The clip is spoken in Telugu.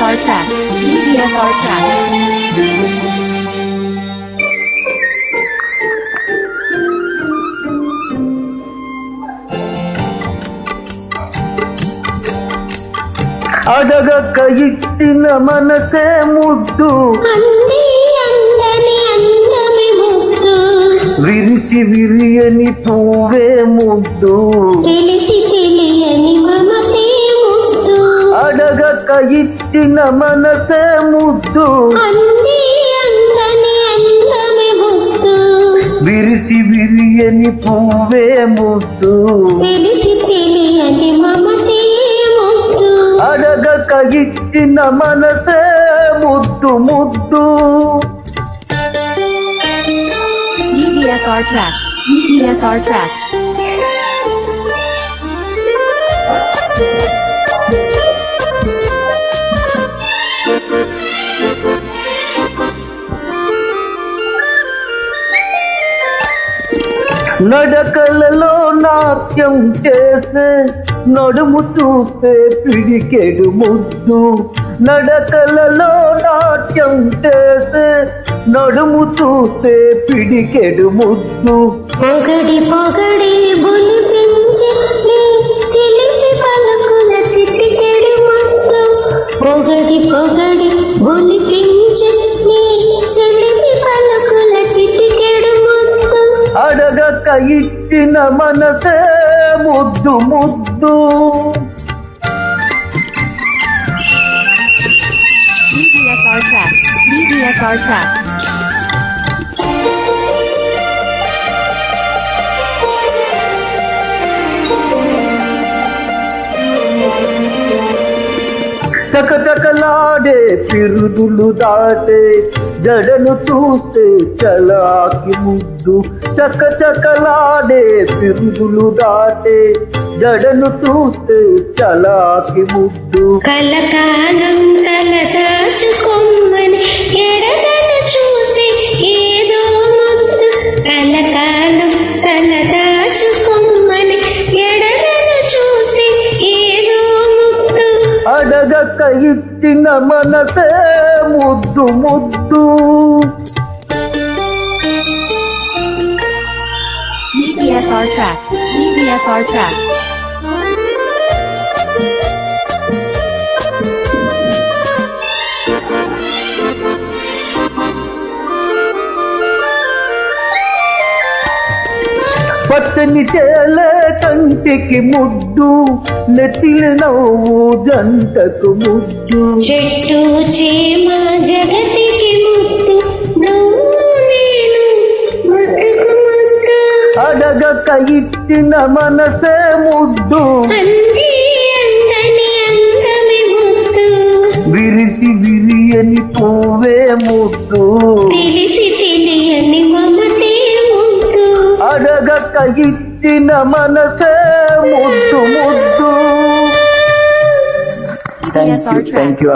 BDSR track. BDSR track. అడగక ఇచ్చిన మనసే ముద్దు అంది అందని అందమే ముద్దు విరిసి విరియని పువ్వే ముద్దు తెలిసి తెలియని మమతే ముద్దు అడగక ఇచ్చిన మనసే ముద్దు అంది అందని అందమే ముద్దు విరిసి విరియని పువ్వే ముద్దు తెలిసి తెలియని మమతే ముద్దు అడగక ఇచ్చిన మనసే ముద్దు ముద్దు BDSR track. BDSR track. నడకలలో నాట్యం చేసే నడుము చూస్తే పిడికెడు ముద్దు నడకలలో నాట్యం చేసే నడుము చూస్తే పిడికెడు ముద్దు పొగడి పొగడి బులిపించి నీ చిలిపి పలుకుల చిటికెడు ముద్దు పొగడి పొగడి బులిపించి నీ చిలిపి పలుకుల చిటికెడు ముద్దు అడగక ఇచ్చిన మనసే ముద్దు ముద్దు BDSR track. BDSR track. చకచకలాడే పిరుదులు దాటే జడను చూస్తే చలాకి ముద్దు చకచకలాడే పిరుదులు దాటే జడను చూస్తే చలాకి ముద్దు కలకాలం తల దాచుకొమ్మని ఎడగను చూస్తే ఏదో ముద్దు కలకాలం తల దాచుకొమ్మని ఎడగను చూస్తే ఏదో ముద్దు అడగక ఇచ్చిన మనసే ముద్దు ముద్దు BDSR track. BDSR track. పచ్చని చేలే కంటికి ముద్దు నెత్తిలి నవ్వు జంటకు ముద్దు చెట్టు చేమ జగతికి ముద్దు నువ్వు నేను ముద్దుకు ముద్దు అడగక ఇచ్చిన మనసే ముద్దు అంది అందని అందమే ముద్దు విరిసి విరియని పువ్వే ముద్దు తెలిసి తెలియని మమతే ముద్దు అడగక ఇచ్చిన మనసే ముద్దు ముద్దు BDSR track. Thank you